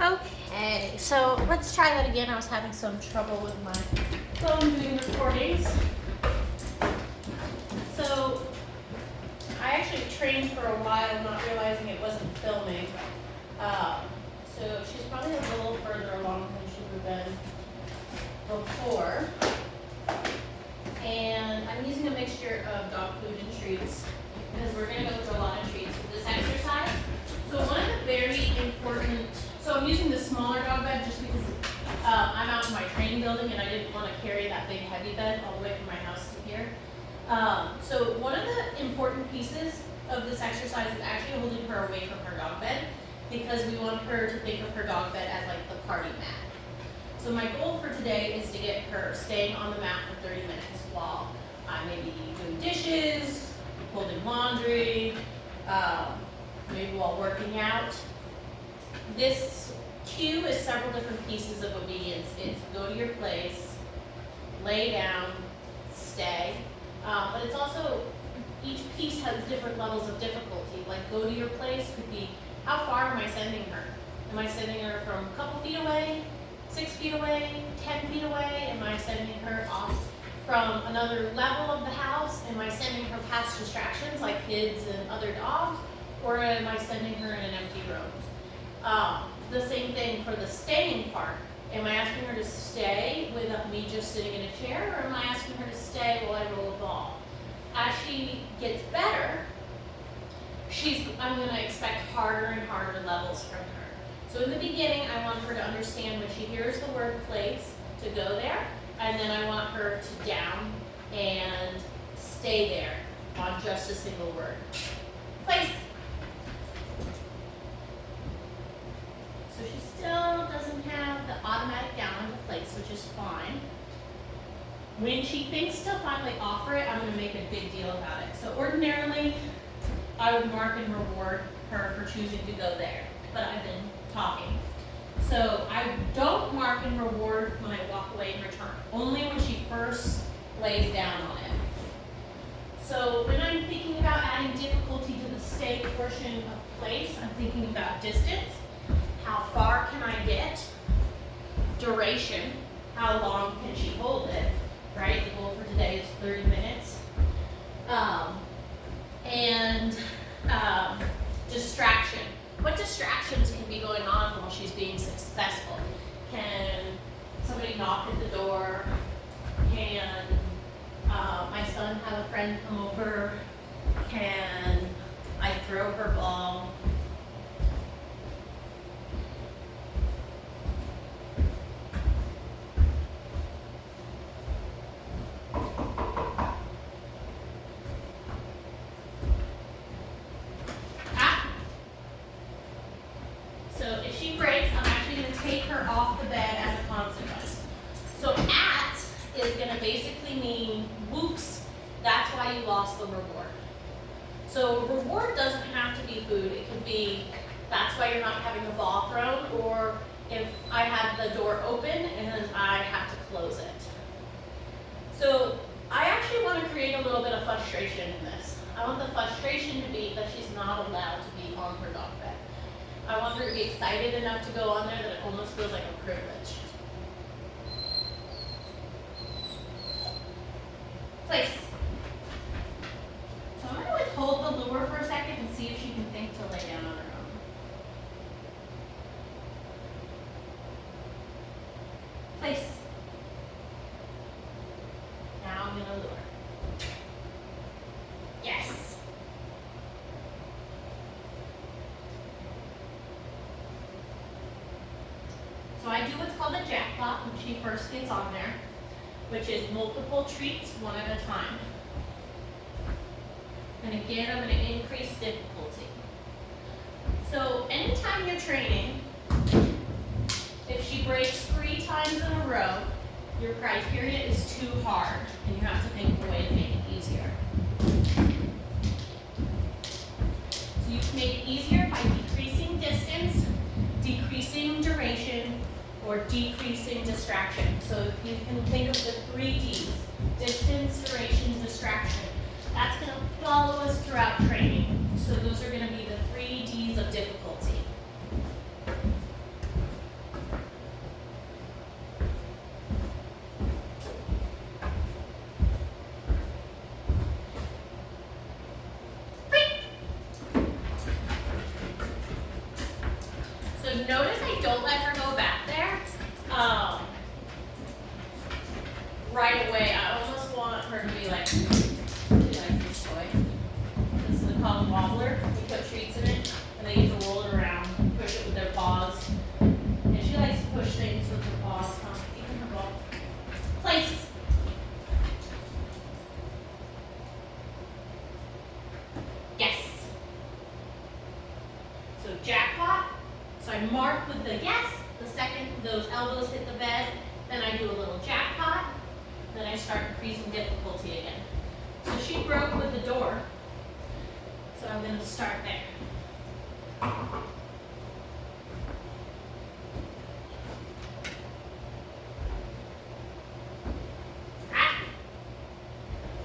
Okay, so let's try that again. I was having some trouble with my phone doing recordings. So I actually trained for a while, not realizing it wasn't filming. So she's probably a little further along than she would have been before. And I'm using a mixture of dog food and treats because we're going to go through a lot of treats with this exercise. So one of the very important, so I'm using the smaller dog bed just because I'm out in my training building and I didn't want to carry that big heavy bed all the way from my house to here. So one of the important pieces of this exercise is actually holding her away from her dog bed because we want her to think of her dog bed as like the party mat. So my goal for today is to get her staying on the mat for 30 minutes while I may be doing dishes, folding laundry, maybe while working out. This cue is several different pieces of obedience. It's go to your place, lay down, stay. But it's also, each piece has different levels of difficulty. Like go to your place could be, how far am I sending her? Am I sending her from a couple feet away, 6 feet away, 10 feet away? Am I sending her off from another level of the house? Am I sending her past distractions like kids and other dogs? Or am I sending her in an empty room? The same thing for the staying part. Am I asking her to stay with me just sitting in a chair, or am I asking her to stay while I roll a ball? As she gets better, I'm going to expect harder and harder levels from her. So in the beginning, I want her to understand when she hears the word place to go there, and then I want her to down and stay there on just a single word. Place. So she still doesn't have the automatic down into place, which is fine. When she thinks to finally offer it, I'm going to make a big deal about it. So ordinarily, I would mark and reward her for choosing to go there, but I've been talking. So I don't mark and reward when I walk away in return, only when she first lays down on it. So when I'm thinking about adding difficulty to the stay portion of place, I'm thinking about distance. How far can I get? Duration. How long can she hold it? Right? The goal for today is 30 minutes. Distraction. What distractions can be going on while she's being successful? Can somebody knock at the door? Can my son have a friend come over? Can I throw her ball? So if she breaks, I'm actually going to take her off the bed as a consequence. So at is going to basically mean, whoops, that's why you lost the reward. So reward doesn't have to be food. It could be, that's why you're not having the ball thrown, or if I had the door open and I have to close it. So I actually want to create a little bit of frustration in this. I want the frustration to be that she's not allowed to be on her dog bed. I want her to be excited enough to go on there that it almost feels like a privilege. Place. So I'm going to withhold the lure for a second and see if she can think to lay down on her own. Place. Now I'm going to lure. Yes. So I do what's called a jackpot when she first gets on there, which is multiple treats one at a time. And again, I'm going to increase difficulty. So anytime you're training, if she breaks 3 times in a row, your criteria is too hard, and you have to think of a way to make it easier. So you can make it easier by decreasing distance, decreasing duration, or decreasing distraction. So if you can think of the 3 Ds, distance, duration, distraction, that's going to follow us throughout training. So those are going to be the 3 Ds of difficulty. notice I don't let her go back there right away. I almost want her to be like, she likes this toy. This is called Wobbler. We put treats in it, and they get to roll it around, push it with their paws. And she likes to push things with her paws, even her ball. Place. Yes. So jackpot. So I mark with the yes. The second those elbows hit the bed, then I do a little jackpot. Then I start increasing difficulty again. So she broke with the door. So I'm going to start there.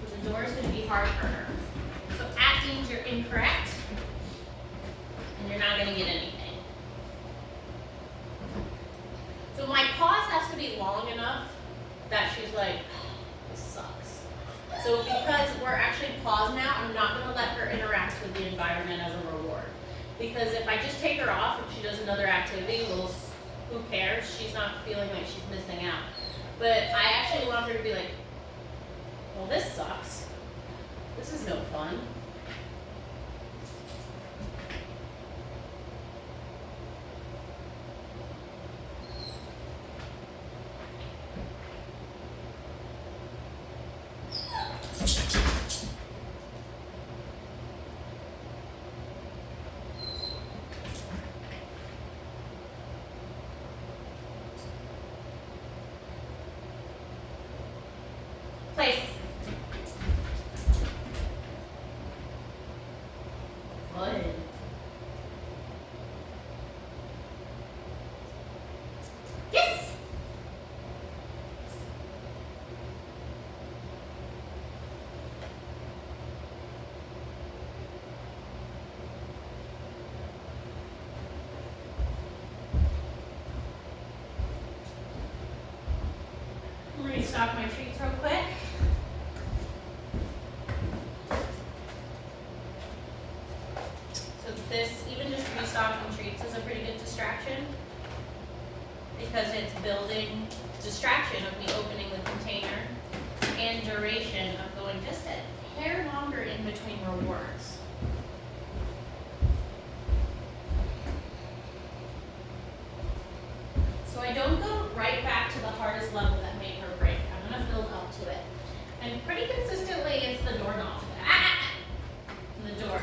So the door is going to be hard for her. So at means you're incorrect, and you're not going to get anything. So my pause has to be long enough that she's like, this sucks. So because we're actually paused now, I'm not going to let her interact with the environment as a reward. Because if I just take her off and she does another activity, well, who cares? She's not feeling like she's missing out. But I actually want her to be like, well, this sucks. This is no fun. Place. Good. Yes. I'm going to restock my treats real quick. This, even just restocking treats, is a pretty good distraction because it's building distraction of me opening the container and duration of going just a hair longer in between rewards. So I don't go right back to the hardest level that made her break. I'm going to build up to it. And pretty consistently, it's the doorknob. The door.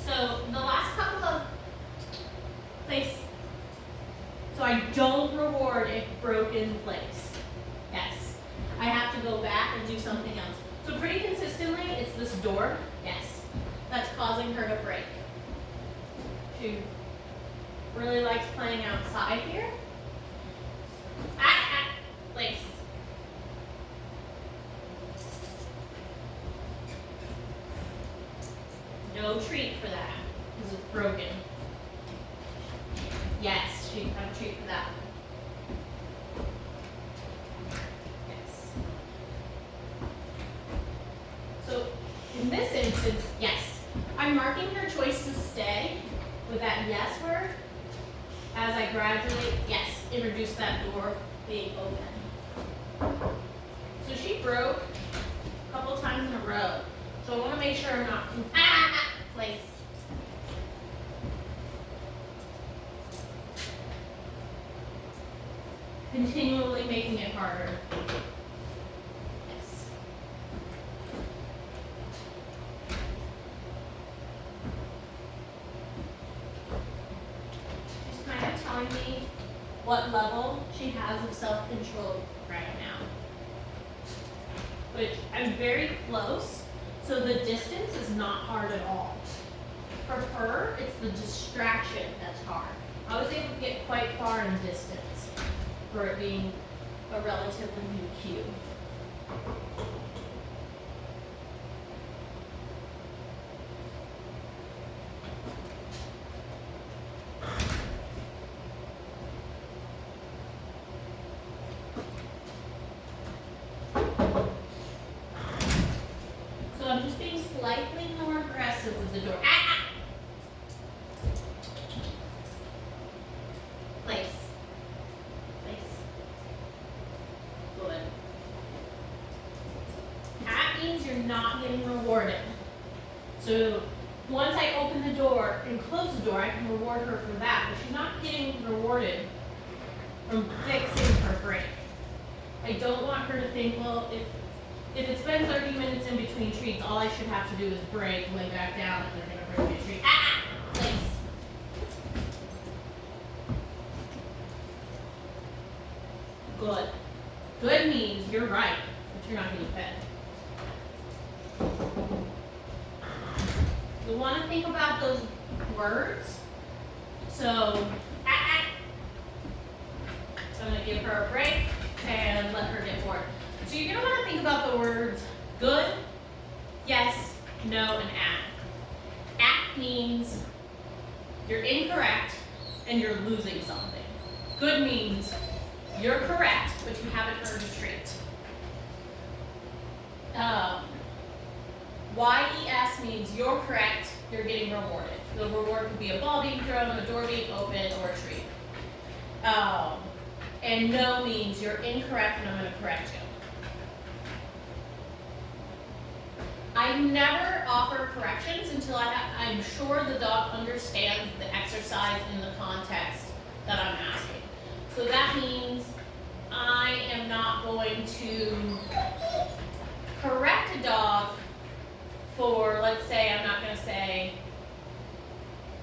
So the last couple of place. So I don't reward if broken place. Yes. I have to go back and do something else. So pretty consistently, it's this door. Yes. That's causing her to break. She really likes playing outside here. Place. No treat for that, because it's broken. Yes, she can have a treat for that. Yes. So, in this instance, yes. I'm marking her choice to stay with that yes word as I gradually, yes, introduce that door being open. So she broke a couple times in a row. So I want to make sure I'm not place. Continually making it harder. Yes. She's kind of telling me what level she has of self-control right now. Which I'm very close. So the distance is not hard at all. For her, it's the distraction that's hard. I was able to get quite far in distance for it being a relatively new cue. So I'm just being slightly more aggressive with the door. not getting rewarded. So once I open the door and close the door, I can reward her for that, but she's not getting rewarded from fixing her break. I don't want her to think, well, if it's been 30 minutes in between treats, all I should have to do is break, lay back down, and they're gonna bring me a treat. Place. Good. Good means you're right, but you're not getting fed. You want to think about those words. So, so I'm going to give her a break and let her get bored. So you're going to want to think about the words good, yes, no, and at means you're incorrect and you're losing something. Good means you're correct, but you haven't earned a treat. YES means you're correct, you're getting rewarded. The reward could be a ball being thrown, a door being opened, or a treat. And no means you're incorrect and I'm going to correct you. I never offer corrections until I'm sure the dog understands the exercise in the context that I'm asking. So that means I am not going to correct a dog for, let's say, I'm not going to say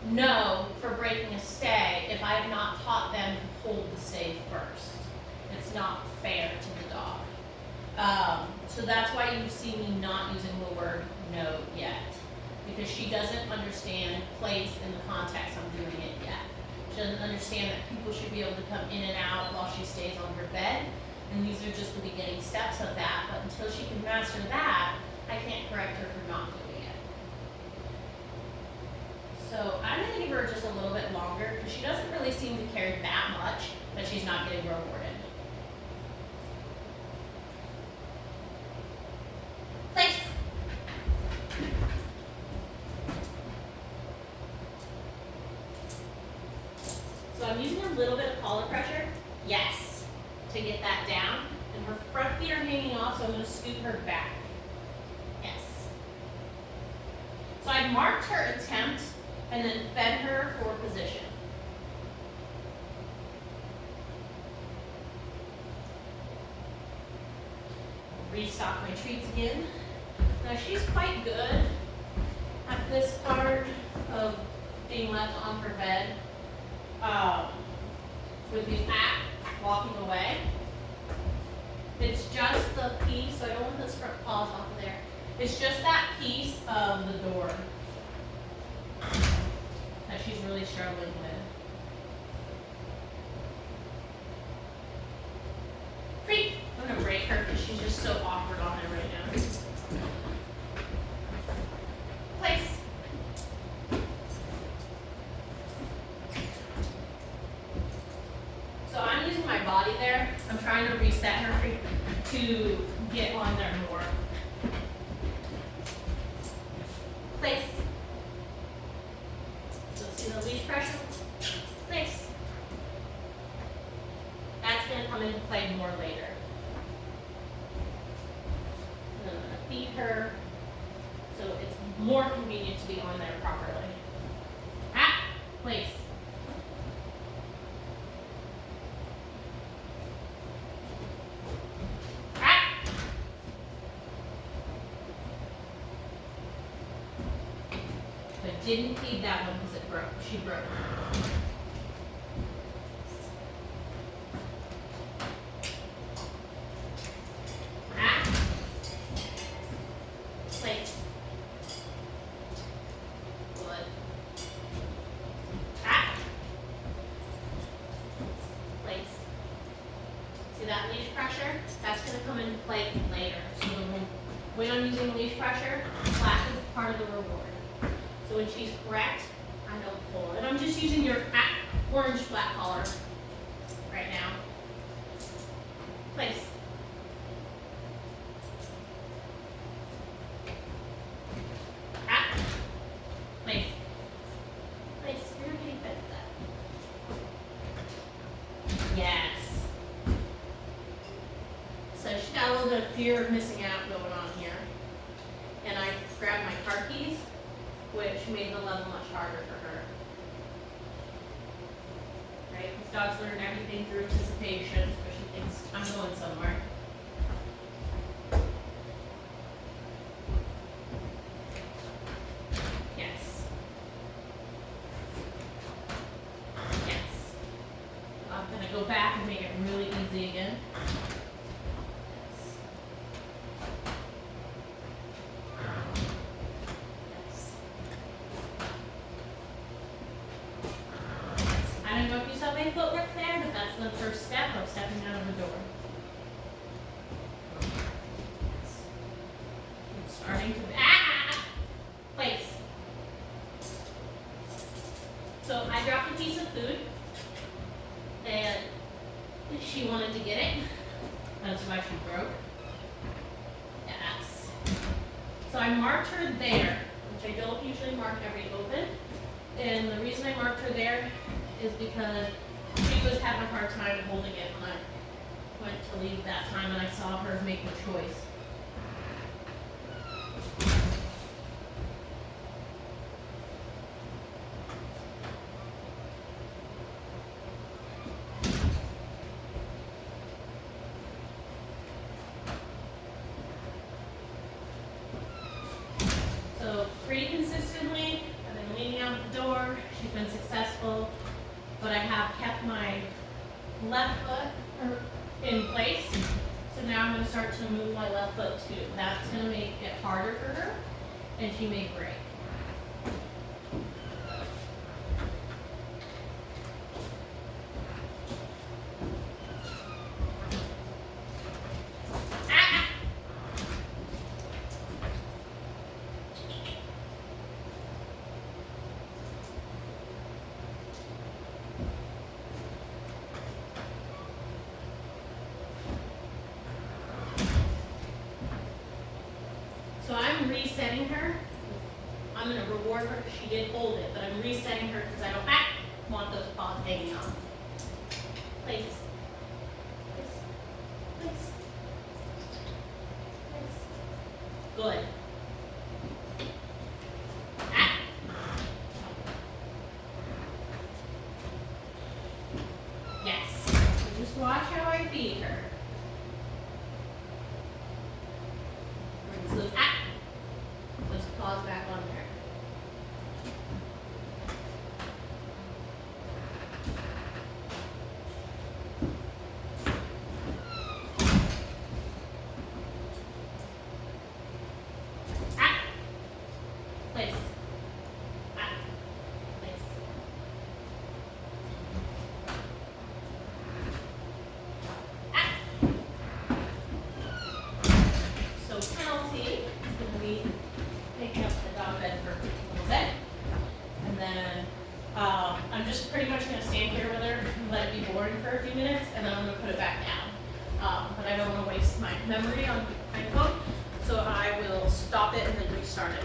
no for breaking a stay if I have not taught them to hold the stay first. It's not fair to the dog. So that's why you see me not using the word no yet, because she doesn't understand place in the context I'm doing it yet. She doesn't understand that people should be able to come in and out while she stays on her bed, and these are just the beginning steps of that. But until she can master that, I can't correct her for not doing it. So I'm going to give her just a little bit longer because she doesn't really seem to care that much that she's not getting rewarded. Place. So I'm using a little bit of collar pressure, yes, to get that down. And her front feet are hanging off, so I'm going to scoot her back. Yes. So I marked her attempt and then fed her for position. Restock my treats again. Now she's quite good at this part of being left on her bed with the act walking away. It's just the piece, so I don't want those front paws off of there. It's just that piece of the door that she's really struggling with. Freak! I'm gonna break her because she's just so awkward on it right now. Place. So I'm using my body there. I'm trying to reset her to get on there more. Place. So see the leash pressure? Place. That's going to come into play more later. And I'm going to feed her so it's more convenient to be on there properly. Place. But didn't feed that one because it broke. She broke. Place. Good. Place. See that leash pressure? That's going to come into play later. So when I'm using leash pressure, slack is part of the reward. So when she's correct, I don't pull. And I'm just using your orange flat collar right now. Place. Place. Place. You're not getting fed with that. Yes. So she's got a little bit of fear of missing out going on here. grab my car keys, which made the level much harder for her. Right? Because dogs learn everything through anticipation, so she thinks I'm going somewhere. Yes. Yes. I'm gonna go back and make it really easy again. I don't know if you saw my footwork there, but that's the first step of stepping out of the door. I'm starting to, place. So I dropped a piece of food, and she wanted to get it. That's why she broke. Yes. So I marked her there, which I don't usually mark every open. And the reason I marked her there is because she was having a hard time holding it when I went to leave that time and I saw her make the choice. So pretty consistently, I've been leaning out the door, she's been successful, but I have kept my left foot in place. So now I'm going to start to move my left foot too. That's going to make it harder for her, and she may break. So I'm resetting her. I'm going to reward her because she did hold it, but I'm resetting her because I don't want those paws hanging on. Place. Place. Place. Place. Good. Yes. So just watch how I feed her. So let's pause back on there. Place. Place. So penalty is going to be taking up the dog bed for a little bit. And then I'm just pretty much going to stand here with her and let it be boring for a few minutes, and then I'm going to put it back down. But I don't want to waste my memory on my phone, so I will stop it and then restart it.